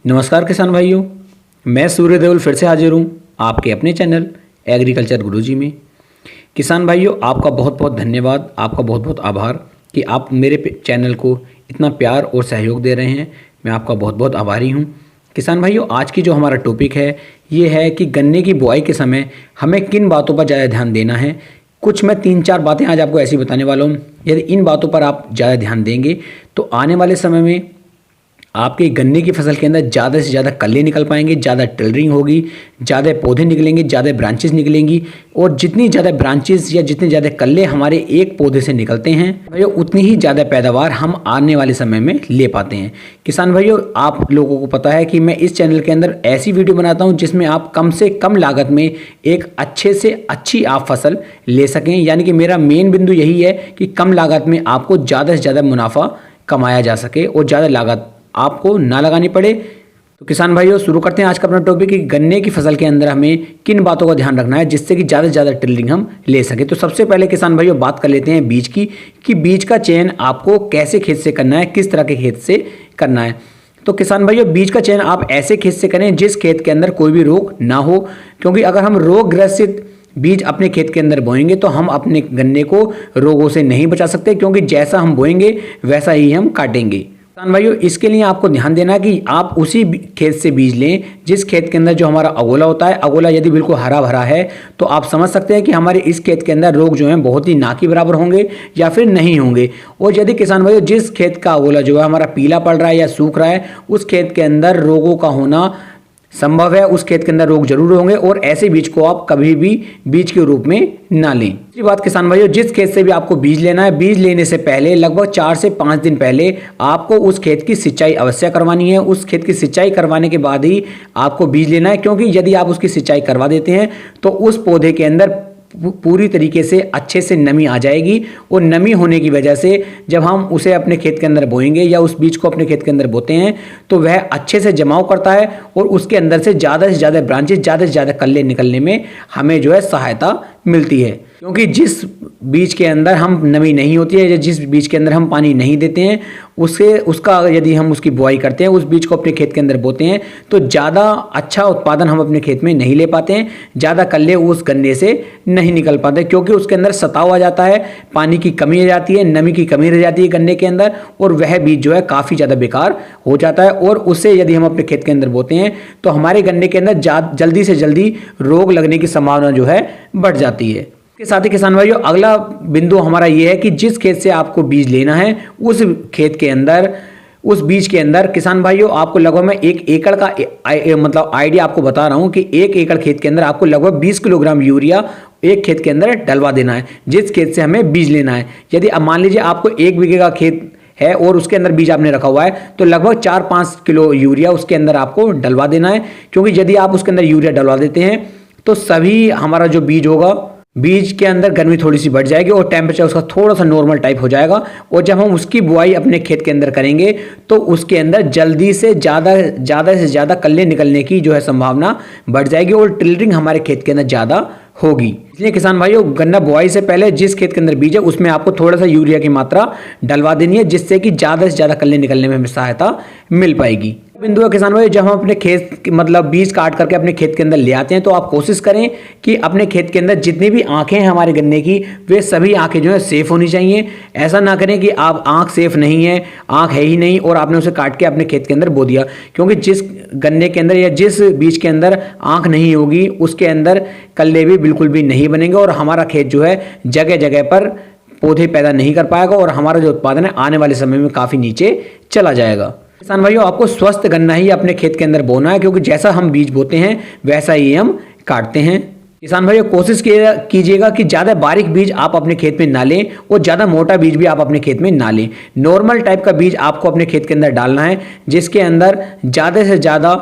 नमस्कार किसान भाइयों, मैं सूर्य देवल फिर से हाजिर हूँ आपके अपने चैनल एग्रीकल्चर गुरुजी में। किसान भाइयों, आपका बहुत बहुत धन्यवाद, आपका बहुत बहुत आभार कि आप मेरे चैनल को इतना प्यार और सहयोग दे रहे हैं। मैं आपका बहुत बहुत आभारी हूँ। किसान भाइयों, आज की जो हमारा टॉपिक है ये है कि गन्ने की बुआई के समय हमें किन बातों पर ज़्यादा ध्यान देना है। कुछ मैं 3-4 बातें आज आपको ऐसी बताने वाला हूँ। यदि इन बातों पर आप ज़्यादा ध्यान देंगे तो आने वाले समय में आपके गन्ने की फसल के अंदर ज़्यादा से ज़्यादा कल्ले निकल पाएंगे, ज़्यादा टिलरिंग होगी, ज़्यादा पौधे निकलेंगे, ज़्यादा ब्रांचेस निकलेंगी। और जितनी ज़्यादा ब्रांचेस या जितने ज़्यादा कल्ले हमारे एक पौधे से निकलते हैं भाइयों, उतनी ही ज़्यादा पैदावार हम आने वाले समय में ले पाते हैं। किसान भाइयों, आप लोगों को पता है कि मैं इस चैनल के अंदर ऐसी वीडियो बनाता हूँ जिसमें आप कम से कम लागत में एक अच्छे से अच्छी आप फसल ले सकें। यानी कि मेरा मेन बिंदु यही है कि कम लागत में आपको ज़्यादा से ज़्यादा मुनाफा कमाया जा सके और ज़्यादा लागत आपको ना लगानी पड़े। तो किसान भाइयों, शुरू करते हैं आज का अपना टॉपिक कि गन्ने की फसल के अंदर हमें किन बातों का ध्यान रखना है जिससे कि ज़्यादा से ज़्यादा टिलरिंग हम ले सकें। तो सबसे पहले किसान भाइयों बात कर लेते हैं बीज की, कि बीज का चयन आपको कैसे खेत से करना है, किस तरह के खेत से करना है। तो किसान भाइयों, बीज का चयन आप ऐसे खेत से करें जिस खेत के अंदर कोई भी रोग ना हो, क्योंकि अगर हम रोग ग्रसित बीज अपने खेत के अंदर बोएंगे तो हम अपने गन्ने को रोगों से नहीं बचा सकते, क्योंकि जैसा हम बोएंगे वैसा ही हम काटेंगे। किसान भाइयों, इसके लिए आपको ध्यान देना है कि आप उसी खेत से बीज लें जिस खेत के अंदर जो हमारा अगोला होता है। अगोला यदि बिल्कुल हरा भरा है तो आप समझ सकते हैं कि हमारे इस खेत के अंदर रोग जो हैं बहुत ही ना के बराबर होंगे या फिर नहीं होंगे। और यदि किसान भाइयों जिस खेत का अगोला जो है हमारा पीला पड़ रहा है या सूख रहा है, उस खेत के अंदर रोगों का होना संभव है, उस खेत के अंदर रोग जरूर होंगे और ऐसे बीज को आप कभी भी बीज के रूप में ना लें। दूसरी बात किसान भाइयों, जिस खेत से भी आपको बीज लेना है, बीज लेने से पहले लगभग 4 से 5 दिन पहले आपको उस खेत की सिंचाई अवश्य करवानी है। उस खेत की सिंचाई करवाने के बाद ही आपको बीज लेना है, क्योंकि यदि आप उसकी सिंचाई करवा देते हैं तो उस पौधे के अंदर पूरी तरीके से अच्छे से नमी आ जाएगी। और नमी होने की वजह से जब हम उसे अपने खेत के अंदर बोएंगे या उस बीज को अपने खेत के अंदर बोते हैं तो वह अच्छे से जमाव करता है और उसके अंदर से ज़्यादा ब्रांचेस, ज़्यादा से ज़्यादा कल्ले निकलने में हमें जो है सहायता मिलती है। क्योंकि जिस बीज के अंदर हम नमी नहीं होती है या जिस बीज के अंदर हम पानी नहीं देते हैं उसका यदि हम उसकी बुआई करते हैं, उस बीज को अपने खेत के अंदर बोते हैं तो ज़्यादा अच्छा उत्पादन हम अपने खेत में नहीं ले पाते हैं, ज़्यादा कल्ले उस गन्ने से नहीं निकल पाते, क्योंकि उसके अंदर सताव आ जाता है, पानी की कमी आ जाती है, नमी की कमी रह जाती है गन्ने के अंदर और वह बीज जो है काफ़ी ज़्यादा बेकार हो जाता है। और उससे यदि हम अपने खेत के अंदर बोते हैं तो हमारे गन्ने के अंदर जल्दी से जल्दी रोग लगने की संभावना जो है बढ़ जाती है। के साथ ही किसान भाइयों, अगला बिंदु हमारा ये है कि जिस खेत से आपको बीज लेना है उस खेत के अंदर, उस बीज के अंदर किसान भाइयों आपको लगभग मैं 1 एकड़ का मतलब आइडिया आपको बता रहा हूं कि 1 एकड़ खेत के अंदर आपको लगभग 20 किलोग्राम यूरिया एक खेत के अंदर डलवा देना है, जिस खेत से हमें बीज लेना है। यदि अब मान लीजिए आपको 1 बीघे का खेत है और उसके अंदर बीज आपने रखा हुआ है तो लगभग 4-5 किलो यूरिया उसके अंदर आपको डलवा देना है। क्योंकि यदि आप उसके अंदर यूरिया डलवा देते हैं तो सभी हमारा जो बीज होगा, बीज के अंदर गर्मी थोड़ी सी बढ़ जाएगी और टेम्परेचर उसका थोड़ा सा नॉर्मल टाइप हो जाएगा। और जब हम उसकी बुआई अपने खेत के अंदर करेंगे तो उसके अंदर जल्दी से ज़्यादा कल्ले निकलने की जो है संभावना बढ़ जाएगी और टिलरिंग हमारे खेत के अंदर ज़्यादा होगी। इसलिए किसान भाइयों, गन्ना बुआई से पहले जिस खेत के अंदर बीज है उसमें आपको थोड़ा सा यूरिया की मात्रा डलवा देनी है, जिससे कि ज़्यादा से ज़्यादा कल्ले निकलने में हमें सहायता मिल पाएगी। बिंदु है किसान भाई, जब हम अपने खेत मतलब बीज काट करके अपने खेत के अंदर ले आते हैं तो आप कोशिश करें कि अपने खेत के अंदर जितनी भी आंखें हैं हमारे गन्ने की, वे सभी आंखें जो है सेफ होनी चाहिए। ऐसा ना करें कि आप आंख सेफ नहीं है, आंख है ही नहीं और आपने उसे काट के अपने खेत के अंदर बो दिया, क्योंकि जिस गन्ने के अंदर या जिस बीज के अंदर आंख नहीं होगी उसके अंदर कल्ले भी बिल्कुल भी नहीं बनेंगे और हमारा खेत जो है जगह जगह पर पौधे पैदा नहीं कर पाएगा और हमारा जो उत्पादन है आने वाले समय में काफ़ी नीचे चला जाएगा। किसान भाइयों, आपको स्वस्थ गन्ना ही अपने खेत के अंदर बोना है, क्योंकि जैसा हम बीज बोते हैं वैसा ही हम काटते हैं। किसान भाइयों, कोशिश कीजिएगा कि ज़्यादा बारीक बीज आप अपने खेत में ना लें और ज़्यादा मोटा बीज भी आप अपने खेत में ना लें। नॉर्मल टाइप का बीज आपको अपने खेत के अंदर डालना है, जिसके अंदर ज़्यादा से ज़्यादा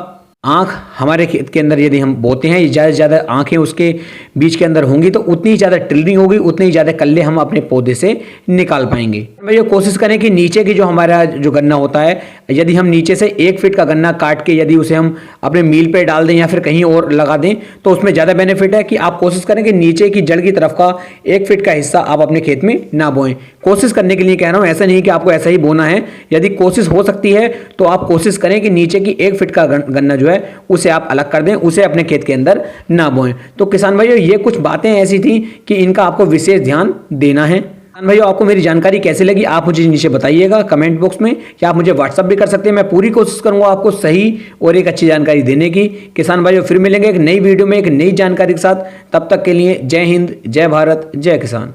आँख हमारे खेत के अंदर यदि हम बोते हैं, ज़्यादा से ज़्यादा आँखें उसके बीच के अंदर होंगी तो उतनी ज़्यादा टिलरिंग होगी, उतनी ही ज़्यादा कल्ले हम अपने पौधे से निकाल पाएंगे। मैं ये कोशिश करें कि नीचे की जो हमारा जो गन्ना होता है, यदि हम नीचे से 1 फीट का गन्ना काट के यदि उसे हम अपने मील पे डाल दें या फिर कहीं और लगा दें तो उसमें ज़्यादा बेनिफिट है कि आप कोशिश करें कि नीचे की जड़ की तरफ का 1 फीट का हिस्सा आप अपने खेत में ना बोएं। कोशिश करने के लिए कह रहा हूँ, ऐसा नहीं कि आपको ऐसा ही बोना है। यदि कोशिश हो सकती है तो आप कोशिश करें कि नीचे की 1 फीट का गन्ना जो है उसे आप अलग कर दें, उसे अपने खेत के अंदर ना बोएं। तो किसान भाइयों, ये कुछ बातें ऐसी थी कि इनका आपको विशेष ध्यान देना है। किसान भाइयों, आपको मेरी जानकारी कैसी लगी आप मुझे नीचे बताइएगा कमेंट बॉक्स में, या आप मुझे व्हाट्सअप भी कर सकते हैं। मैं पूरी कोशिश करूंगा आपको सही और एक अच्छी जानकारी देने की। किसान भाइयों, फिर मिलेंगे एक नई वीडियो में एक नई जानकारी के साथ। तब तक के लिए जय हिंद, जय भारत, जय किसान।